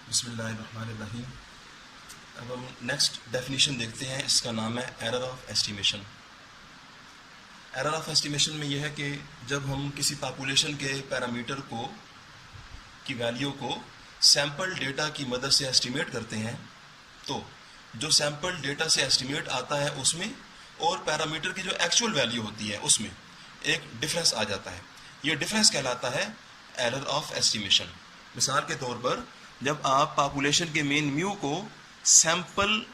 बिस्मिल्लाहिर्रहमानिर्रहीम। अब हम नेक्स्ट डेफिनेशन देखते हैं, इसका नाम है error of estimation. Error of estimation में यह है कि जब हम किसी पॉपुलेशन के पैरामीटर को की वैल्यू को सैम्पल डेटा की मदद से एस्टिमेट करते हैं, तो जो सैम्पल डेटा से एस्टिमेट आता है उसमें और पैरामीटर की जो एक्चुअल वैल्यू होती है उसमें एक डिफरेंस आ जाता है। ये डिफरेंस कहलाता है एरर ऑफ एस्टिमेशन। मिसाल के तौर पर जब आप पॉपुलेशन के मीन म्यू को सैंपल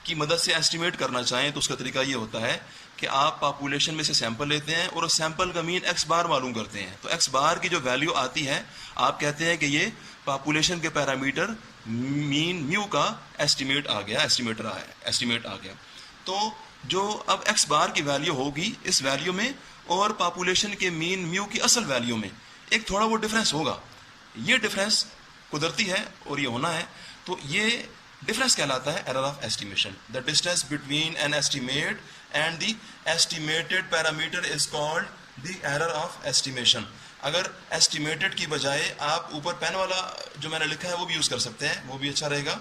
की मदद से एस्टिमेट करना चाहें तो उसका तरीका ये होता है कि आप पॉपुलेशन में से सैंपल लेते हैं और उस सैंपल का मीन एक्स बार मालूम करते हैं। तो एक्स बार की जो वैल्यू आती है आप कहते हैं कि ये पॉपुलेशन के पैरामीटर मीन म्यू का एस्टिमेट आ गया। तो जो अब एक्स बार की वैल्यू होगी इस वैल्यू में और पॉपुलेशन के मीन म्यू की असल वैल्यू में एक थोड़ा वो डिफरेंस होगा। ये डिफरेंस कुदरती है और ये होना है, तो ये डिफरेंस कहलाता है error of estimation. The distance between an estimate and the estimated parameter is called the error of estimation. अगर एस्टिमेटेड की बजाय आप ऊपर पेन वाला जो मैंने लिखा है वो भी यूज कर सकते हैं, वो भी अच्छा रहेगा।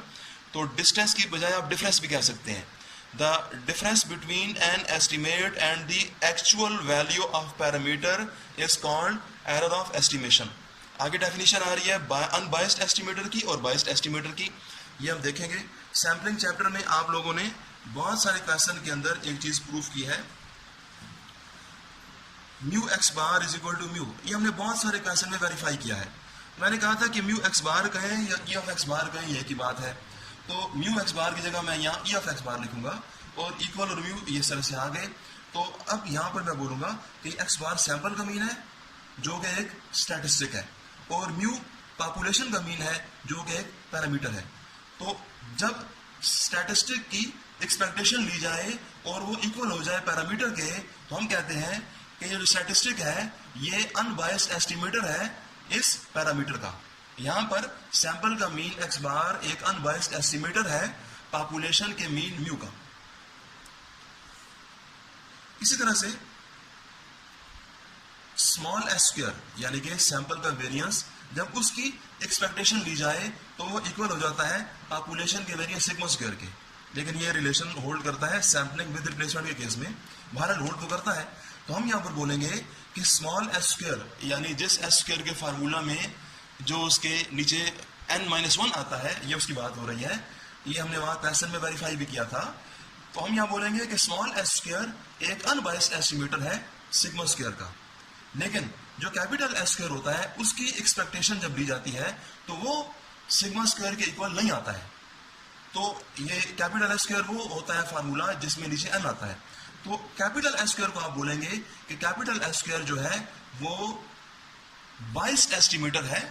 तो डिस्टेंस की बजाय आप डिफरेंस भी कह सकते हैं। The difference between an estimate and the actual value of parameter is called error of estimation. आगे डेफिनेशन आ रही है अनबायस्ड एस्टिमेटर की और बायस्ड एस्टिमेटर की। ये हम देखेंगे। सैम्पलिंग चैप्टर में आप लोगों ने बहुत सारे क्वेश्चन के अंदर एक चीज प्रूफ की है, mu x bar is equal to mu. ये हमने बहुत सारे क्वेश्चन में वेरीफाई किया है। मैंने कहा था कि म्यू एक्स बार कहें या ई ऑफ एक्स बार कहें, ये की बात है। तो म्यू एक्स बार की जगह मैं यहाँ ई ऑफ एक्स बार लिखूंगा और इक्वल और म्यू ये तरह से आ गए। तो अब यहाँ पर मैं बोलूंगा कि एक्स बार सैंपल का मीन है जो कि एक स्टैटिस्टिक है और म्यू पॉपुलेशन का मीन है जो कि एक पैरामीटर है। तो जब स्टैटिस्टिक की एक्सपेक्टेशन ली जाए और वो इक्वल हो जाए पैरामीटर के, तो हम कहते हैं कि ये जो स्टैटिस्टिक है ये अनबायस्ड एस्टिमेटर है इस पैरामीटर का। यहाँ पर सैंपल का मीन एक्स बार एक अनबायस्ड एस्टिमेटर है पॉपुलेशन के मीन म्यू का। इसी तरह से स्मॉल एस स्क्वायर यानी कि सैंपल का वेरिएंस जब उसकी एक्सपेक्टेशन ली जाए तो वो इक्वल हो जाता है पॉपुलेशन के वेरिएंस सिग्मा स्क्वायर के। लेकिन ये रिलेशन होल्ड करता है सैम्पलिंग विद रिप्लेसमेंट के केस में, बहरहाल होल्ड तो करता है। तो हम यहाँ पर बोलेंगे कि स्मॉल एस स्क्वायर यानी जिस एस स्क्वायर के फार्मूला में जो उसके नीचे n-1 आता है, ये उसकी बात हो रही है। ये हमने वहां क्वेश्चन में वेरीफाई भी किया था। तो हम यहाँ बोलेंगे कि स्मॉल एस स्क्वायर एक अनबायस्ड एस्टिमेटर है सिग्मा स्क्वायर का। लेकिन जो कैपिटल एस स्क्वायर होता है उसकी एक्सपेक्टेशन जब ली जाती है तो वो सिग्मा स्क्वायर के इक्वल नहीं आता है। तो ये कैपिटल एस स्क्वायर वो होता है फार्मूला जिसमें नीचे n आता है। तो कैपिटल एस स्क्वायर को आप बोलेंगे कि कैपिटल एस स्क्वायर जो है वो बायस्ड एस्टिमेटर है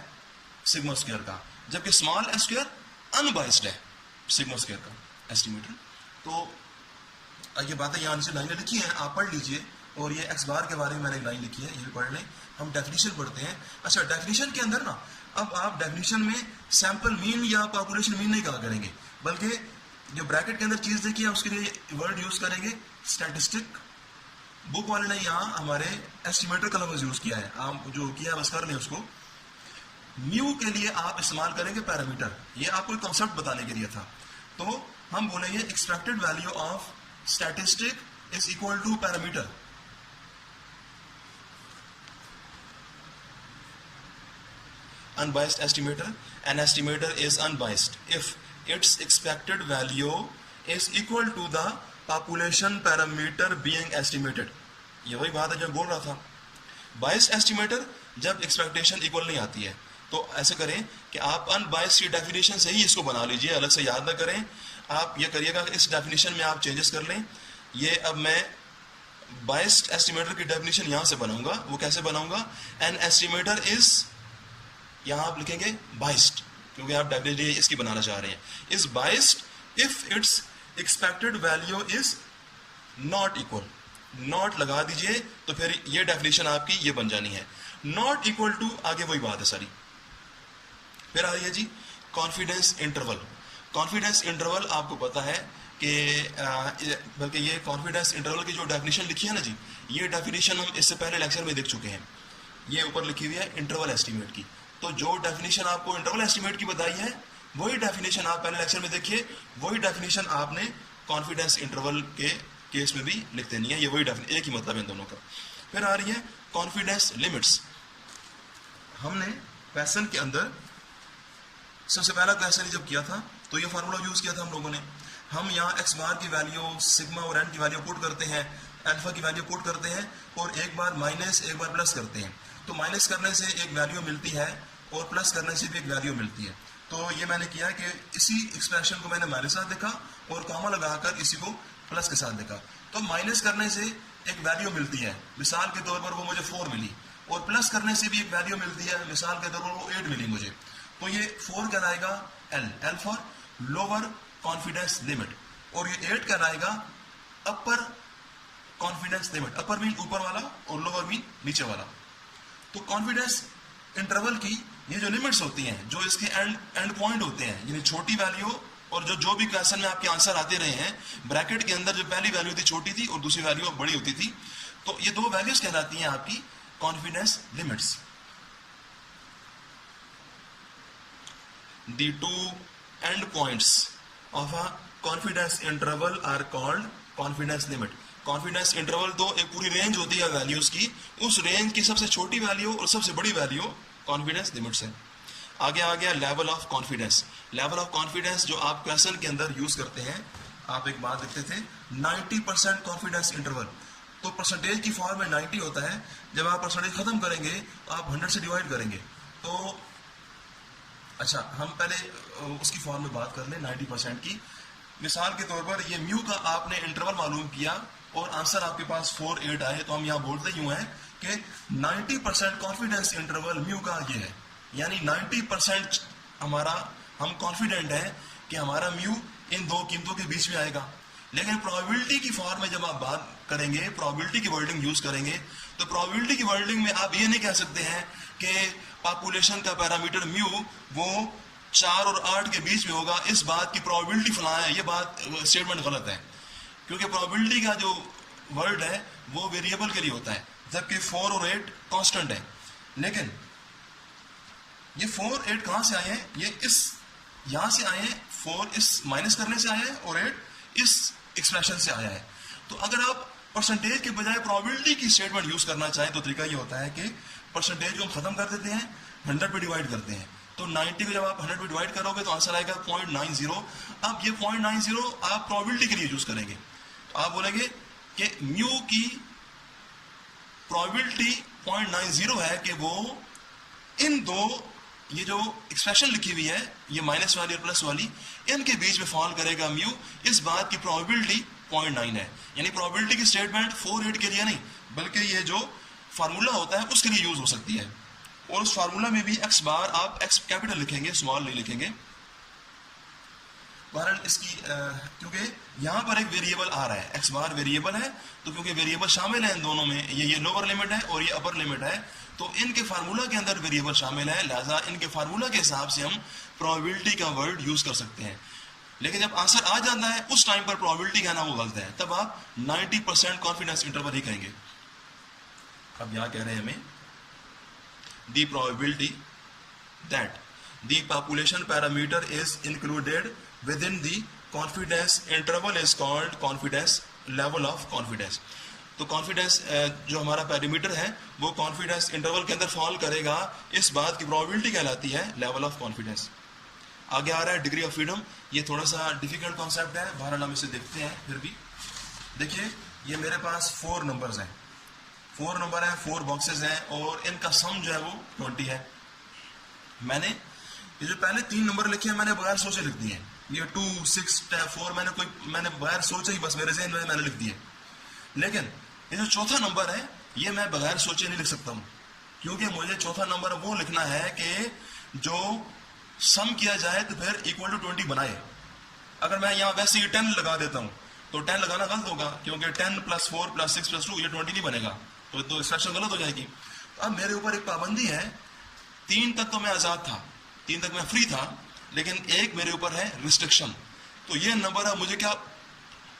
सिग्मा स्क्वायर का, जबकि स्मॉल एस स्क्वायर अनबायस्ड है सिग्मा स्क्वायर का एस्टिमेटर। तो ये बातें यहाँ से लाइनें लिखी हैं, आप पढ़ लीजिए। और ये एक्स बार के बारे में मैंने लाइन लिखी है, ये भी पढ़ लें। हम डेफिनेशन पढ़ते हैं। अच्छा, डेफिनेशन के अंदर ना अब आप डेफिनेशन में सैंपल मीन या पॉपुलेशन मीन नहीं कहा करेंगे, बल्कि जो ब्रैकेट के अंदर चीज देखी है उसके लिए वर्ड यूज करेंगे स्टैटिस्टिक। बुक वाले ने यहाँ हमारे एस्टिमेटर का लफ्ज यूज किया है, आप जो किया है बस कर लें उसको। म्यू के लिए आप इस्तेमाल करेंगे पैरामीटर, ये आपको एक कॉन्सेप्ट बताने के लिए था। तो हम बोलेंगे expected value of statistic is equal to parameter. Unbiased estimator, an estimator is unbiased if its expected value is equal to the population parameter being estimated। ये वही बात है जो बोल रहा था। Biased estimator जब expectation equal नहीं आती है। तो ऐसे करें कि आप unbiased की definition से ही इसको बना लीजिए, अलग से याद ना करें। आप ये करिएगा इस definition में आप changes कर लें। ये अब मैं biased estimator की definition यहाँ से बनाऊंगा। वो कैसे बनाऊंगा? An estimator is, यहां आप लिखेंगे बाइस्ड, क्योंकि आप डेफिनेटली इसकी बनाना चाह रहे हैं। Is biased if it's expected value is not equal. Not लगा दीजिए तो फिर ये डेफिनेशन आपकी ये बन जानी है। नॉट इक्वल टू आगे वही बात है सारी। फिर आ रही है जी कॉन्फिडेंस इंटरवल। कॉन्फिडेंस इंटरवल आपको पता है कि बल्कि ये कॉन्फिडेंस इंटरवल की जो डेफिनेशन लिखी है ना जी, ये डेफिनेशन हम इससे पहले लेक्चर में देख चुके हैं। ये ऊपर लिखी हुई है इंटरवल एस्टिमेट की। तो जो डेफिनेशन आपको इंटरवल एस्टिमेट की बताई है वही डेफिनेशन आप पहले लेक्चर में देखिए, वही डेफिनेशन आपने कॉन्फिडेंस इंटरवल के केस में भी लिख देनी है, ये वही डेफिनेशन, एक ही मतलब है इन दोनों का। फिर आ रही है कॉन्फिडेंस लिमिट्स। हमने क्वेश्चन के अंदर सबसे पहला क्वेश्चन जब किया था तो ये फार्मूला यूज किया था हम लोगों ने। हम यहाँ एक्स बार की वैल्यू, सिग्मा और एन की वैल्यू पुट करते हैं, अल्फा की वैल्यू पुट करते हैं, और एक बार माइनस एक बार प्लस करते हैं। तो माइनस करने से एक वैल्यू मिलती है और प्लस करने से भी एक वैल्यू मिलती है। तो ये मैंने किया कि इसी एक्सप्रेशन को मैंने माइनस साथ देखा और कॉमा लगाकर इसी को प्लस के साथ देखा। तो माइनस करने से एक वैल्यू मिलती है, मिसाल के तौर पर वो मुझे 4 मिली, और प्लस करने से भी एक वैल्यू मिलती है, मिसाल के तौर पर वो 8 मिली मुझे। तो ये 4 कहलाएगा L for lower confidence limit, और ये 8 कहलाएगा अपर कॉन्फिडेंस लिमिट। अपर मीन ऊपर वाला और लोअर मीन नीचे वाला। तो कॉन्फिडेंस इंटरवल की ये जो लिमिट्स होती हैं, जो इसके एंड पॉइंट होते हैं, यानी छोटी वैल्यू, और जो भी क्वेश्चन में आपके आंसर आते रहे हैं, ब्रैकेट के अंदर जो पहली वैल्यू थी छोटी थी और दूसरी वैल्यू बड़ी होती थी, तो ये दो वैल्यूज कहलाती हैं आपकी confidence limits. The two end points of a confidence interval are called confidence limit. Confidence interval तो एक पूरी रेंज होती है वैल्यूज की, उस रेंज की सबसे छोटी वैल्यू और सबसे बड़ी वैल्यू कॉन्फिडेंस लिमिट्स है। आगे आ गया level of confidence. Level of confidence जो आप क्वेश्चन के अंदर यूज करते हैं, आप एक बात लिखते थे 90% कॉन्फिडेंस इंटरवल, तो परसेंटेज की फॉर्म में 90 होता है। जब आप परसेंटेज खत्म करेंगे तो आप 100 से डिवाइड करेंगे। तो अच्छा, हम पहले उसकी फॉर्म में बात कर लें 90% की। मिसाल के तौर पर ये म्यू का आपने इंटरवल मालूम किया और आंसर आपके पास 4, 8 आए, तो हम यहाँ बोलते यूं हैं कि 90% कॉन्फिडेंस इंटरवल म्यू का ये है, यानी 90% हम कॉन्फिडेंट हैं कि हमारा म्यू इन दो कीमतों के बीच में आएगा। लेकिन प्रोबेबिलिटी की फॉर्म में जब आप बात करेंगे, प्रोबेबिलिटी की वर्डिंग यूज करेंगे, तो प्रोबेबिलिटी की वर्डिंग में आप ये नहीं कह सकते हैं कि पॉपुलेशन का पैरामीटर म्यू वो 4 और 8 के बीच में होगा, इस बात की प्रोबेबिलिटी फलाना है। ये बात स्टेटमेंट गलत है, क्योंकि प्रोबेबिलिटी का जो वर्ड है वो वेरिएबल के लिए होता है, जबकि 4 और 8 कांस्टेंट है। लेकिन ये 4, 8 कहां से आए हैं? ये इस यहां से आए हैं, 4 इस माइनस करने से आया है और 8 इस एक्सप्रेशन से आया है। तो अगर आप परसेंटेज के बजाय प्रोबेबिलिटी की स्टेटमेंट यूज करना चाहें तो तरीका ये होता है कि परसेंटेज को हम खत्म कर देते हैं, 100 पे डिवाइड करते हैं। तो 90 को जब आप 100 पे डिवाइड करोगे तो आंसर आएगा 0.90। अब ये 0.90 आप प्रोबेबिलिटी के लिए यूज करेंगे, तो आप बोलेंगे कि म्यू की प्रोबेबिलिटी 0.90 है कि वो इन दो, ये जो एक्सप्रेशन लिखी हुई है, ये माइनस वाली और प्लस वाली, इनके बीच में फॉल करेगा म्यू। इस बात की प्रोबेबिलिटी 0.9 है। यानी प्रोबेबिलिटी की स्टेटमेंट 4, 8 के लिए नहीं, बल्कि ये जो फार्मूला होता है उसके लिए यूज हो सकती है। और उस फार्मूला में भी एक्स बार आप एक्स कैपिटल लिखेंगे, स्मॉल नहीं लिखेंगे। बहरहाल इसकी क्योंकि यहाँ पर एक वेरिएबल आ रहा है, एक्स बार वेरिएबल है, तो क्योंकि वेरिएबल शामिल है इन दोनों में, ये लोअर लिमिट है और ये अपर लिमिट है, तो इनके फार्मूला के अंदर वेरिएबल शामिल है, लिहाजा इनके फार्मूला के हिसाब से हम प्रोबेबिलिटी का वर्ड यूज कर सकते हैं। लेकिन जब आंसर आ जाता है उस टाइम पर प्रोबेबिलिटी कहना वो गलत है, तब आप 90% कॉन्फिडेंस इंटरवल ही कहेंगे। अब यहां कह रहे हैं हमें the probability that the population parameter is included within the confidence interval is called confidence level of confidence। तो कॉन्फिडेंस जो हमारा पैरामीटर है वो कॉन्फिडेंस इंटरवल के अंदर फॉल करेगा, इस बात की प्रोबेबिलिटी कहलाती है लेवल ऑफ कॉन्फिडेंस। आगे आ रहा है डिग्री ऑफ फ्रीडम। ये थोड़ा सा डिफिकल्ट कॉन्सेप्ट है, बहरहाल हम इसे देखते हैं। फिर भी देखिए, ये मेरे पास 4 नंबर्स हैं, 4 नंबर है, 4 बॉक्सेस हैं, और इनका सम जो है वो 20 है। मैंने ये जो पहले 3 नंबर लिखे हैं मैंने बगैर सोचे लिख दिए। ये 2, 6, 4 मैंने बगैर सोचे ही बस मेरे ज़हन में मैंने लिख दिए। लेकिन ये जो चौथा नंबर है ये मैं बगैर सोचे नहीं लिख सकता हूँ, क्योंकि मुझे चौथा नंबर वो लिखना है कि जो सम किया जाए तो फिर इक्वल टू 20 बनाए। अगर मैं यहाँ वैसे ही 10 लगा देता हूँ तो 10 लगाना गलत होगा, क्योंकि 10 + 4 + 6 + 2 ये 20 नहीं बनेगा, तो एक्सप्रेशन गलत हो जाएगी। तो अब मेरे ऊपर एक पाबंदी है, 3 तक तो मैं आज़ाद था, 3 तक मैं फ्री था, लेकिन एक मेरे ऊपर है रिस्ट्रिक्शन। तो ये नंबर है, मुझे क्या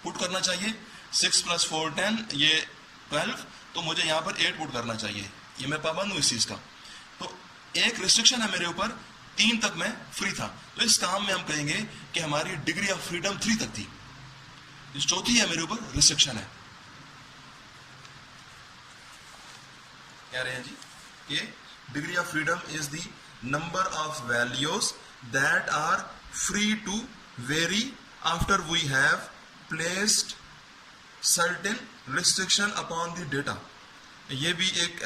पुट करना चाहिए? 6 + 4 10, ये 12, तो मुझे यहाँ पर 8 पुट करना चाहिए। ये मैं पाबंद हूँ इस चीज़ का। तो एक रिस्ट्रिक्शन है मेरे ऊपर, 3 तक मैं फ्री था। तो इस काम में हम कहेंगे कि हमारी डिग्री ऑफ फ्रीडम 3 तक थी। जो चौथी है मेरे ऊपर रिस्ट्रिक्शन है। कह रहे हैं जी कि degree of freedom is the number of values that are free to vary after we have placed certain restriction upon the data. ये भी एक